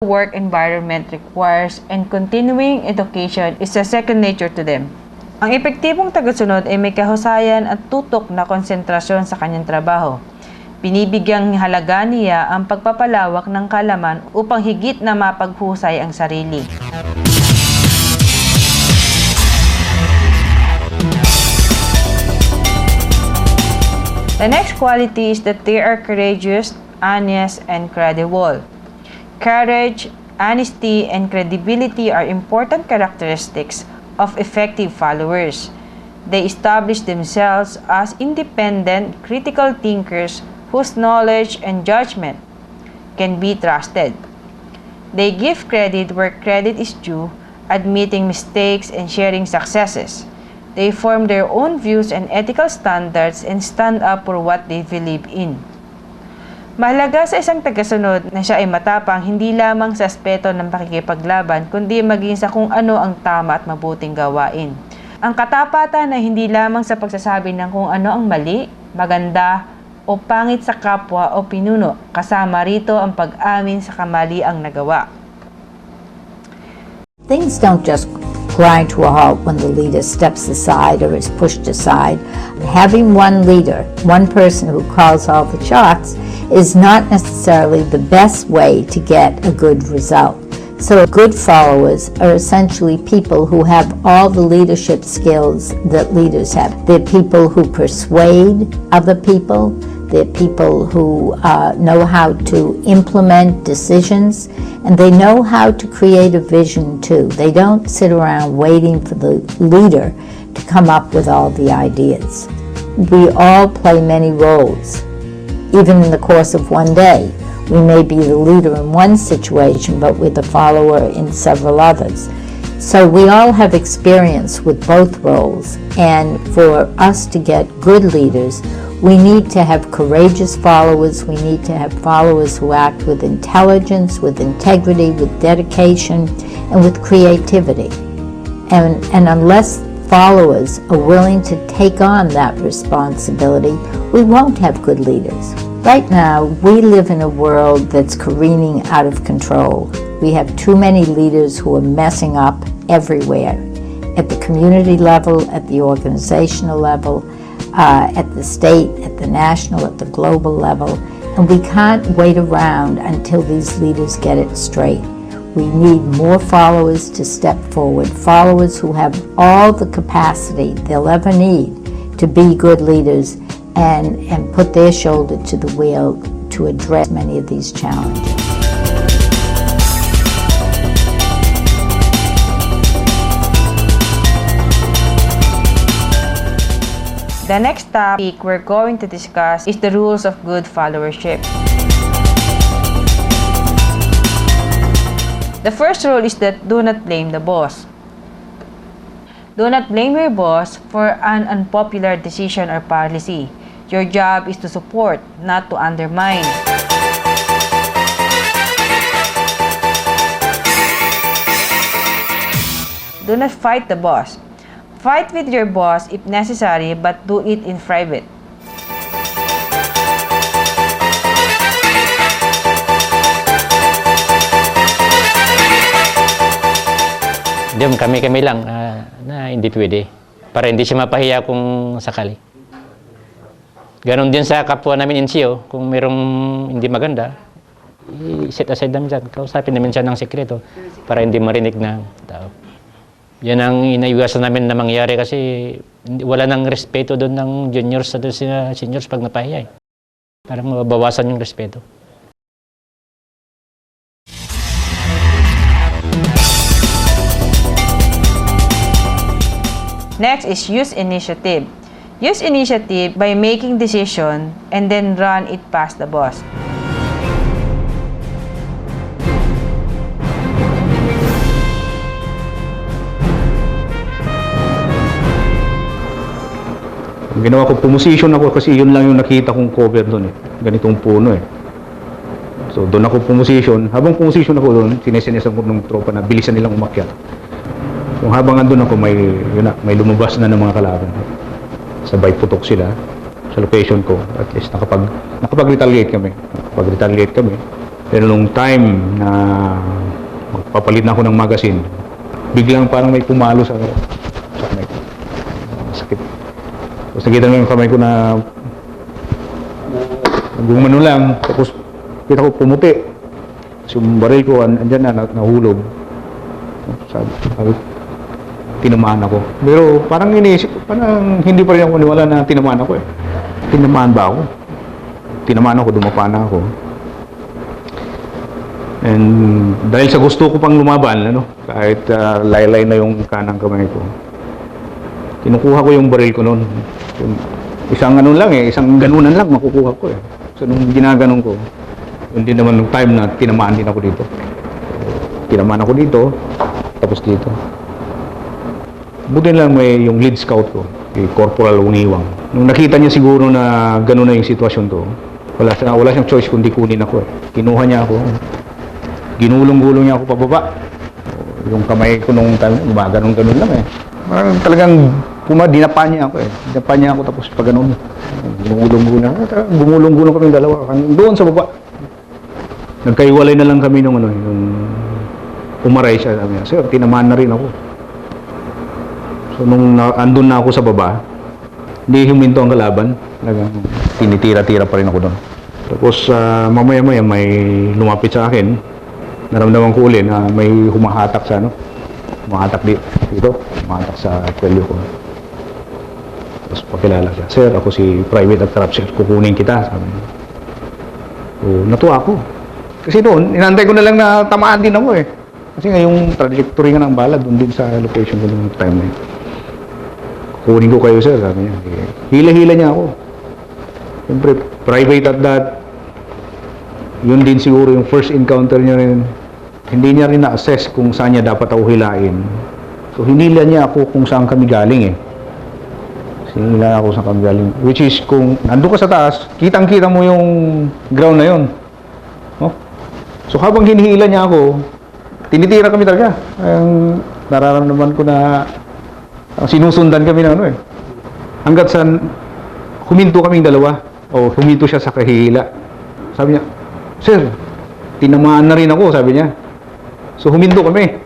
work environment requires and continuing education is a second nature to them. Ang epektibong tagasunod ay may kahusayan at tutok na konsentrasyon sa kanyang trabaho. Binibigyang halaga niya ang pagpapalawak ng kaalaman upang higit na mapaghusay ang sarili. The next quality is that they are courageous, honest, and credible. Courage, honesty, and credibility are important characteristics of effective followers. They establish themselves as independent, critical thinkers whose knowledge and judgment can be trusted. They give credit where credit is due, admitting mistakes and sharing successes. They form their own views and ethical standards and stand up for what they believe in. Mahalaga sa isang tagasunod na siya ay matapang hindi lamang sa aspeto ng pakikipaglaban, kundi maging sa kung ano ang tama at mabuting gawain. Ang katapatan na hindi lamang sa pagsasabi ng kung ano ang mali, maganda, o pangit sa kapwa o pinuno, kasama rito ang pag-amin sa kamaliang nagawa. Things don't just grind to a halt when the leader steps aside or is pushed aside. Having one leader, one person who calls all the shots, is not necessarily the best way to get a good result. So good followers are essentially people who have all the leadership skills that leaders have. They're people who persuade other people. They're people who know how to implement decisions, and they know how to create a vision too. They don't sit around waiting for the leader to come up with all the ideas. We all play many roles. Even in the course of one day, we may be the leader in one situation, but we're the follower in several others. So we all have experience with both roles, and for us to get good leaders, we need to have courageous followers. We need to have followers who act with intelligence, with integrity, with dedication, and with creativity. And unless followers are willing to take on that responsibility, we won't have good leaders. Right now, we live in a world that's careening out of control. We have too many leaders who are messing up everywhere, at the community level, at the organizational level, at the state, at the national, at the global level, and we can't wait around until these leaders get it straight. We need more followers to step forward, followers who have all the capacity they'll ever need to be good leaders and put their shoulder to the wheel to address many of these challenges. The next topic we're going to discuss is the rules of good followership. The first rule is that do not blame the boss. Do not blame your boss for an unpopular decision or policy. Your job is to support, not to undermine. Do not fight the boss. Fight with your boss if necessary, but do it in private. Hindi, kami-kami lang na hindi pwede. Para hindi siya mapahiya kung sakali. Ganon din sa kapwa namin NCO, kung mayroong hindi maganda, i-set aside namin dyan. Kausapin namin siya ng sekreto para hindi marinig ng tao. Yan ang inaiwasan namin na mangyari kasi wala nang respeto doon ng juniors sa seniors pag napahiya. Parang mabawasan yung respeto. Next is use initiative. Use initiative by making decision and then run it past the boss. Ginawa ko, pumosisyon ako kasi yun lang yung nakita kong cover doon eh. Ganitong puno eh. So doon ako pumosisyon. Habang pumosisyon ako doon, sinesenisan ko ng tropa na bilisan nilang umakyat. Kung habang andun ako, may lumabas na ng mga kalaban. Sabay putok sila sa location ko. At least nakapag-retaliate kami. Pero nung time na magpapalit na ako ng magazine, biglang parang may pumalo sa kamay ko. Sakit. Tapos nakita mo yung kamay ko na gumano lang, tapos kita ko pumuti. Tapos yung baril ko, andyan na, nahulog. Sabi, tinamaan ako. Pero parang iniisip, parang hindi pa rin ako maniwala na tinamaan ako eh. Tinamaan ba ako? Tinamaan ako, dumapa na ako. And dahil sa gusto ko pang lumaban, kahit laylay na yung kanang kamay ko, kinukuha ko yung baril ko noon. Isang isang ganunan lang makukuha ko eh. So nung ginaganon ko, yun din naman nung time na tinamaan din ako dito. Tinamaan ako dito, tapos dito. Buti lang may yung lead scout ko, si Corporal Ungiwang. Nung nakita niya siguro na gano'n na yung sitwasyon to, wala siyang choice kundi kunin ako eh. Kinuha niya ako. Ginulong-gulong niya ako pababa. Yung kamay ko nung time, gumaganon-ganon lang eh. Parang talagang dinapa niya ako eh. Dinapa niya ako tapos pag ganon. Gumulong-gulong kami dalawa. Doon sa baba. Nagkaiwalay na lang kami nung umaray siya. Sabi niya, sir, tinamaan na rin ako. So nung andun na ako sa baba, hindi huminto ang kalaban. Tinitira-tira pa rin ako doon. Tapos mamaya-maya may lumapit sa akin. Naramdaman ko uli na may humahatak sa humahatak dito, humahatak sa kwelyo ko. Tapos pakilala siya, sir, ako si Private at Trap, sir, kukunin kita, sabi niya. So, natuwa ako. Kasi doon, inantay ko na lang na tamaan din ako eh. Kasi nga yung trajectory nga ng bala, doon din sa location ko noong time na yun. Kukunin ko kayo, sir, sabi niya. Hila-hila niya ako. Siyempre, private at that, yun din siguro yung first encounter niya rin. Hindi niya rin na-assess kung saan niya dapat ako hilain. So, hinila niya ako kung saan kami galing eh. Hinila ako saan kami galing. Which is, kung nandun ka sa taas, kitang-kita mo yung ground na yun. No? So, habang hinihila niya ako, tinitira kami talaga. Nararamdaman ko na sinusundan kami na eh. Hanggat sa huminto kaming dalawa, o huminto siya sa kahihila. Sabi niya, sir, tinamaan na rin ako, sabi niya. So, huminto kami.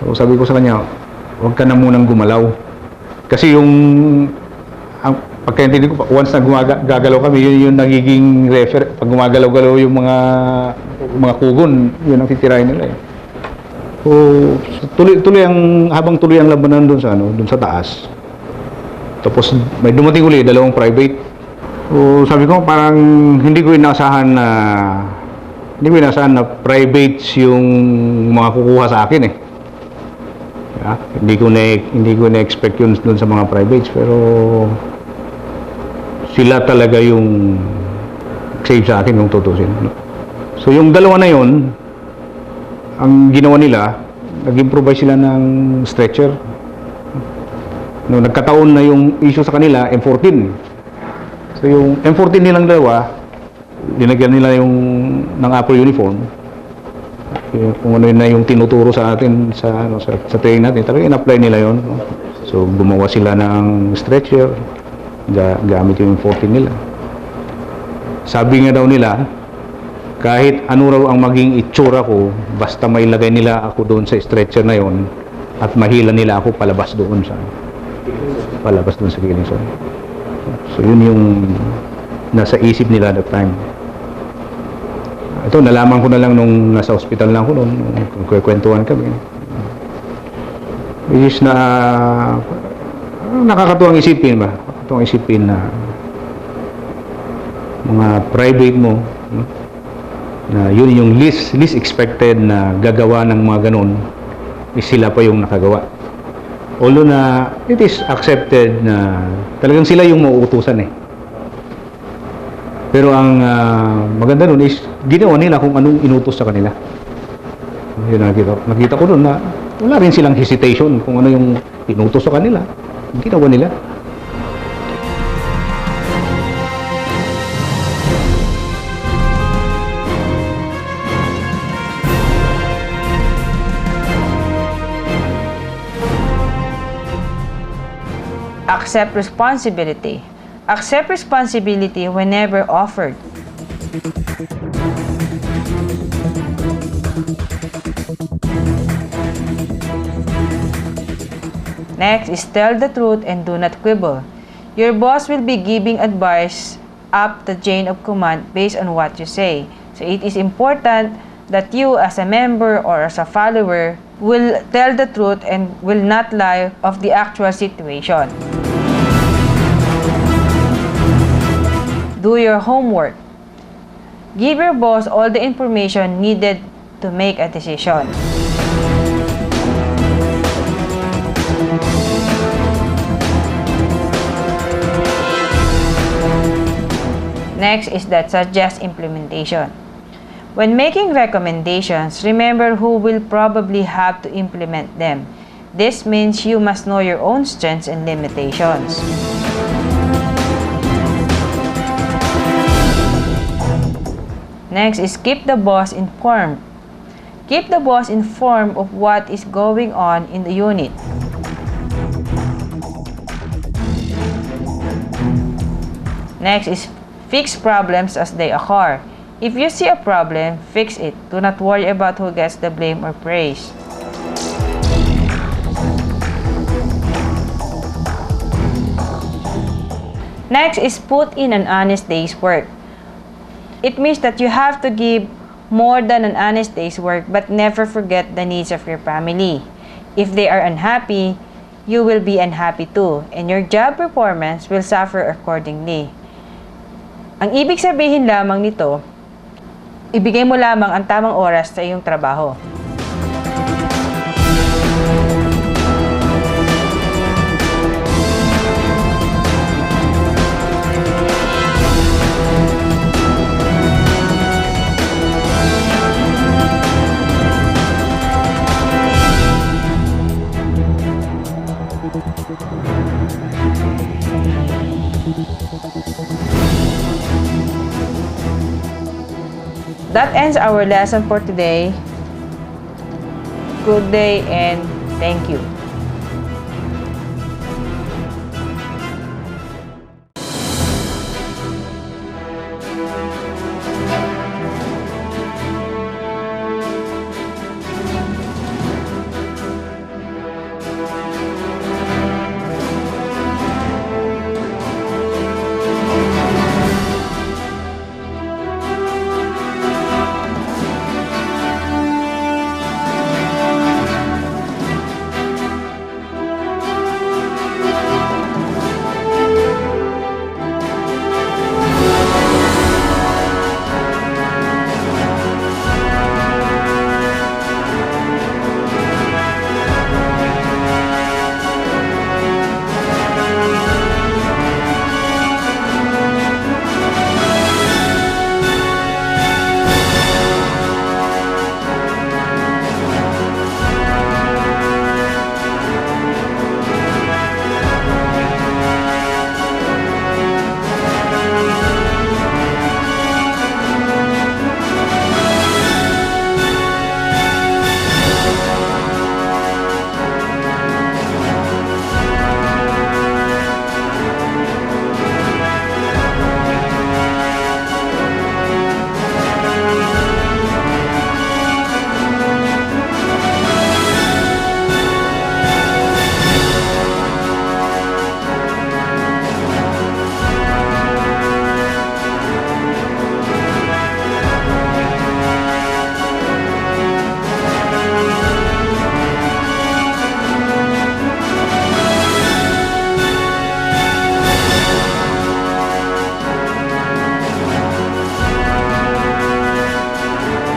So, sabi ko sa kanya, huwag ka na munang gumalaw. Kasi pagkaintindi ko, once na gagalaw kami, yun yung nagiging refer. Pag gumagalaw-galaw yung mga kugon, yun ang titirahin nila eh. So, habang tuloy ang labanan dun sa taas. Tapos, may dumating uli, dalawang private. So, sabi ko, parang hindi ko inasahan na privates yung mga kukuha sa akin eh. Yeah, hindi ko na-expect yun dun sa mga privates, pero sila talaga yung save sa akin yung tutusin. So, yung dalawa na yun, ang ginawa nila, nag-improvise sila ng stretcher. No, nagkataon na yung issue sa kanila, M14. So yung M14 nilang dalawa, dinagyan nila ng upper uniform. Kung ano yun na yung tinuturo sa atin sa training natin, talagang in-apply nila yun. No? So gumawa sila ng stretcher, gamit yung M14 nila. Sabi nga daw nila, kahit ano raw ang maging itsura ko, basta mailagay nila ako doon sa stretcher na yon at mahila nila ako palabas doon sa killing zone. So yun yung nasa isip nila that time. Ito, nalaman ko na lang nung nasa hospital lang ako noon, kwentuhan kami. Which is nakakatuwang isipin ba? Nakakatuwang isipin na mga private mo, no? Na yun yung least expected na gagawa ng mga ganun, sila pa yung nakagawa. Although na it is accepted na talagang sila yung mauutusan eh. Pero ang maganda nun is ginawa nila kung anong inutos sa kanila. Yun nakita ko nun na wala rin silang hesitation kung ano yung inutos sa kanila. Ginawa nila. Accept responsibility. Accept responsibility whenever offered. Next is tell the truth and do not quibble. Your boss will be giving advice up the chain of command based on what you say. So it is important that you as a member or as a follower will tell the truth and will not lie of the actual situation. Do your homework. Give your boss all the information needed to make a decision. Next is that suggest implementation. When making recommendations, remember who will probably have to implement them. This means you must know your own strengths and limitations. Next is keep the boss informed. Keep the boss informed of what is going on in the unit. Next is fix problems as they occur. If you see a problem, fix it. Do not worry about who gets the blame or praise. Next is put in an honest day's work. It means that you have to give more than an honest day's work, but never forget the needs of your family. If they are unhappy, you will be unhappy too, and your job performance will suffer accordingly. Ang ibig sabihin lamang nito, ibigay mo lamang ang tamang oras sa iyong trabaho. That ends our lesson for today. Good day and thank you.